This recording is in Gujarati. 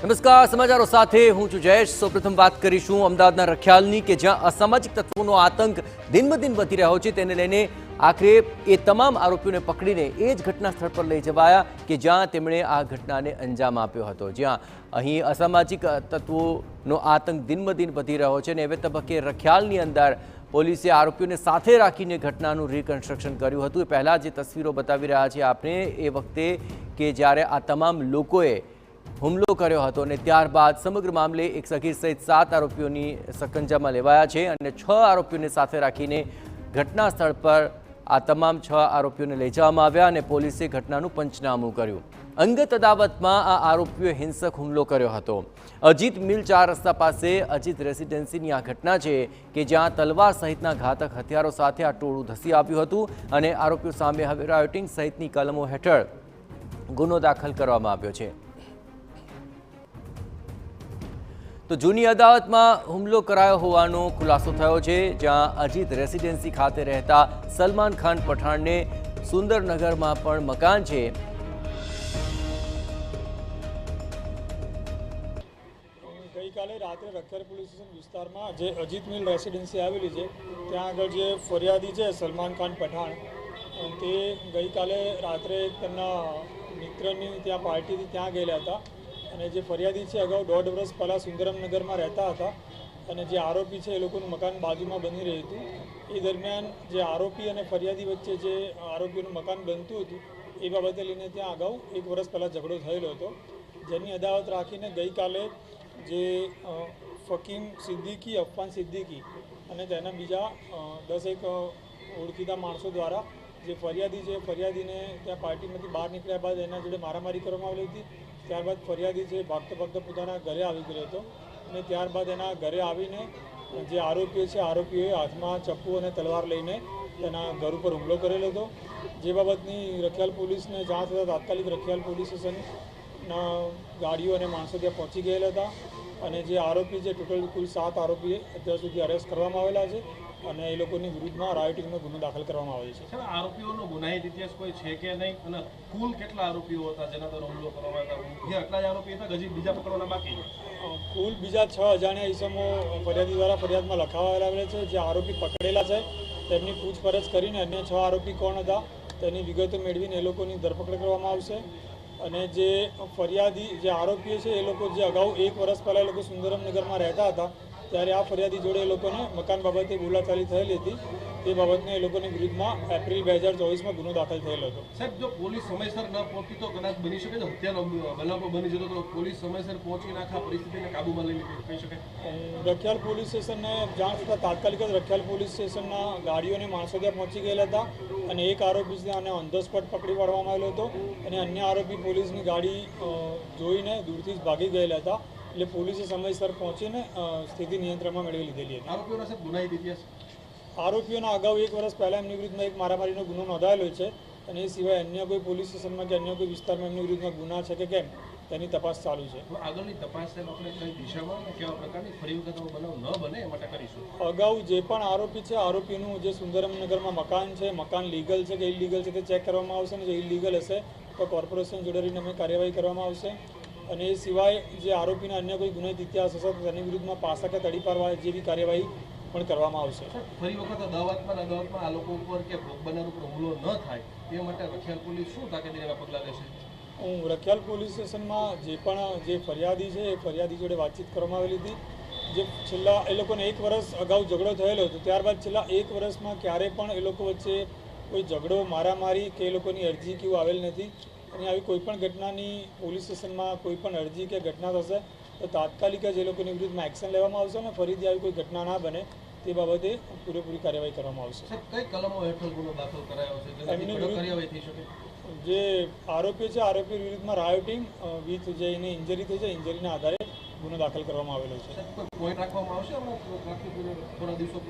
નમસ્કાર, સમાચારો સાથે હું છું જયેશ। સૌપ્રથમ વાત કરીશું અમદાવાદના રખિયાલની કે જ્યાં અસામાજિક તત્વોનો આતંક દિનબદિન વધી રહ્યો છે। તેને લઈને આખરે એ તમામ આરોપીઓને પકડીને એ જ ઘટના સ્થળ પર લઈ જવાયા કે જ્યાં તેમણે આ ઘટનાને અંજામ આપ્યો હતો। જ્યાં અહીં અસામાજિક તત્વોનો આતંક દિનબદિન વધી રહ્યો છે અને હવે તબક્કે રખિયાલની અંદર પોલીસે આરોપીઓને સાથે રાખીને ઘટનાનું રિકન્સ્ટ્રક્શન કર્યું હતું। પહેલાં જે તસવીરો બતાવી રહ્યા છીએ આપણે એ વખતે કે જ્યારે આ તમામ લોકોએ હુમલો કર્યો હતો અને ત્યારબાદ સમગ્ર મામલે એક સગીર સહિત 7 આરોપીઓની સકંજામાં લેવાયા છે અને 6 આરોપીઓને સાથે રાખીને ઘટના સ્થળ પર આ તમામ 6 આરોપીઓને લઈ જવામાં આવ્યા અને પોલીસે ઘટનાનું પંચનામું કર્યું। અંગત અદાવતમાં આ આરોપીઓએ હિંસક હુમલો કર્યો હતો। અજીત મિલ 4 રસ્તા પાસે અજીત રેસિડેન્સીની આ ઘટના છે કે જ્યાં તલવાર સહિતના ઘાતક હથિયારો સાથે આ ટોળું ધસી આવ્યું હતું અને આરોપીઓ સામે હવે રાયોટિંગ સહિતની કલમો હેઠળ ગુનો દાખલ કરવામાં આવ્યો છે। તો જૂની અદાવતમાં હુમલો કરાયો હોવાનો ખુલાસો થયો છે, જ્યાં અજીત રેસિડેન્સી ખાતે રહેતા સલમાન ખાન પઠાણને સુંદરનગરમાં પણ મકાન છે। ગઈકાલે રાત્રે રખિયાલ પોલીસ સ્ટેશન વિસ્તારમાં જે અજીત મિલ રેસિડેન્સી આવેલી છે ત્યાં આગળ જે ફરિયાદી છે સલમાન ખાન પઠાણ, તે ગઈકાલે રાત્રે તેમના મિત્રની ત્યાં પાર્ટીથી ત્યાં ગયેલા હતા અને જે ફરિયાદી છે અગાઉ 1.5 વર્ષ પહેલાં સુંદરમનગરમાં રહેતા હતા અને જે આરોપી છે એ લોકોનું મકાન બાજુમાં બની રહ્યું હતું। એ દરમિયાન જે આરોપી અને ફરિયાદી વચ્ચે જે આરોપીનું મકાન બનતું હતું એ બાબતે લઈને ત્યાં અગાઉ 1 વર્ષ પહેલાં ઝઘડો થયેલો હતો, જેની અદાવત રાખીને ગઈકાલે જે ફકીમ સિદ્દીકી, અફવાન સિદ્દીકી અને તેના બીજા 10 ઓળખીતા માણસો દ્વારા જે ફરિયાદી છે ફરિયાદીને ત્યાં પાર્ટીમાંથી બહાર નીકળ્યા બાદ એના જોડે મારામારી કરવામાં આવેલી હતી। ત્યારબાદ ફરિયાદી છે ભાગતો ભાગતો પોતાના ઘરે આવી ગયો હતો અને ત્યારબાદ એના ઘરે આવીને જે આરોપીઓ છે આરોપીઓએ હાથમાં ચપ્પુ અને તલવાર લઈને તેના ઘર ઉપર હુમલો કરેલો હતો। જે બાબતની રખિયાલ પોલીસને જાણ થતાં તાત્કાલિક રખિયાલ પોલીસ સ્ટેશનના ગાડીઓ અને માણસો ત્યાં પહોંચી ગયેલા હતા અને જે આરોપી છે ટોટલ કુલ 7 આરોપીએ અત્યાર સુધી અરેસ્ટ કરવામાં આવેલા છે અને એ લોકોની વિરુદ્ધમાં રાયોટિંગનો ગુનો દાખલ કરવામાં આવ્યો છે। આરોપીઓનો ગુનાહિત ઇતિહાસ કોઈ છે કે નહીં અને કુલ કેટલા આરોપીઓ હતા જેના દ્વારા હુમલો કરવામાં આવ્યો? જે આટલા જ આરોપી હતા, હજી બીજા પકડવાના બાકી છે? કુલ બીજા 6 અજાણ્યા ઇસમો ફરિયાદી દ્વારા ફરિયાદમાં લખાવાયેલા આવેલા છે। જે આરોપી પકડેલા છે તેમની પૂછપરછ કરીને અન્ય 6 આરોપી કોણ હતા તેની વિગતો મેળવીને એ લોકોની ધરપકડ કરવામાં આવશે અને જે ફરિયાદી જે આરોપીઓ છે એ લોકો જે અગાઉ 1 વર્ષ પહેલાં એ લોકો સુંદરમનગરમાં રહેતા હતા ત્યારે આ ફરિયાદી જોડે એ લોકોને મકાન બાબતે બોલાચાલી થયેલી હતી, તે બાબતને એ લોકોની વિરુદ્ધમાં એપ્રિલ 2024માં ગુનો દાખલ થયેલો હતો। સાહેબ, જો પોલીસ સમયસર ન પહોંચતી તો કદાચ બની શકે છે હત્યાનો બનાવ બની જતો, તો પોલીસ સમયસર પહોંચીને આખા પરિસ્થિતિને કાબૂમાં લઈ કહી શકે? રખિયાલ પોલીસ સ્ટેશનને જાણ થતાં તાત્કાલિક જ રખિયાલ પોલીસ સ્ટેશનના ગાડીઓ અને માણસો ત્યાં પહોંચી ગયેલા હતા અને એક આરોપી ત્યાં ઓન ધ સ્પોટ પકડી પાડવામાં આવેલો હતો અને અન્ય આરોપી પોલીસની ગાડી જોઈને દૂરથી જ ભાગી ગયેલા હતા, એટલે પોલીસે સમયસર પહોંચીને સ્થિતિ નિયંત્રણમાં મેળવી લીધેલી હતી। આરોપીઓનો સાહેબ ગુનાહિત ઇતિહાસ? આરોપીઓના અગાઉ 1 વર્ષ પહેલાં એમની વિરુદ્ધમાં એક મારામારીનો ગુનો નોંધાયેલો છે અને એ સિવાય અન્ય કોઈ પોલીસ સ્ટેશનમાં કે અન્ય કોઈ વિસ્તારમાં એમની વિરુદ્ધમાં ગુના છે કે કેમ તેની તપાસ ચાલુ છે। આગળની તપાસ સાહેબ આપણે કઈ દિશામાં અને કેવા પ્રકારની ફરી વખત બનાવ ન બને એ માટે કરીશું? અગાઉ જે પણ આરોપી છે આરોપીનું જે સુંદરમનગરમાં મકાન છે, મકાન લીગલ છે કે ઇલીગલ છે તે ચેક કરવામાં આવશે અને જો ઇલીગલ હશે તો કોર્પોરેશન જોડે રહીને અમે કાર્યવાહી કરવામાં આવશે અને એ સિવાય જે આરોપીના અન્ય કોઈ ગુનાહિત ઇતિહાસ હશે તો તેની વિરુદ્ધમાં પાસા કે તડીપારવા જેવી કાર્યવાહી પણ કરવામાં આવશે। ફરી વખત અદાવતમાં આ લોકો ઉપર કે ભોગ બનનાર ઉપર હુમલો ન થાય તે માટે રખિયાલ પોલીસ શું તાકીદેના પગલાં લેશે? હું રખિયાલ પોલીસ સ્ટેશનમાં જે પણ જે ફરિયાદી છે એ ફરિયાદી જોડે વાતચીત કરવામાં આવેલી હતી। જે છેલ્લા એ લોકોને 1 વર્ષ અગાઉ ઝઘડો થયેલો હતો, ત્યારબાદ છેલ્લા 1 વર્ષમાં ક્યારેય પણ એ લોકો વચ્ચે કોઈ ઝઘડો, મારામારી કે એ લોકોની અરજી કેવું આવેલ નથી અને આવી કોઈપણ ઘટનાની પોલીસ સ્ટેશનમાં કોઈપણ અરજી કે ઘટના થશે તો તાત્કાલિક જ એ લોકોની વિરુદ્ધમાં એક્શન લેવામાં આવશે અને ફરીથી આવી કોઈ ઘટના ના બને તે બાબતે પૂરેપૂરી કાર્યવાહી કરવામાં આવશે। કઈ કલમો હેઠળ ગુનો દાખલ કરાયો છે જેની કાર્યવાહી થઈ શકે? જે આરોપીઓ છે આરોપી વિરુદ્ધમાં રાયોટિંગ વિથ જે એને ઇન્જરી થઈ છે ઇન્જરીના આધારે ગુનો દાખલ કરવામાં આવેલો છે। પોઈન્ટ રાખવામાં આવશે થોડા દિવસો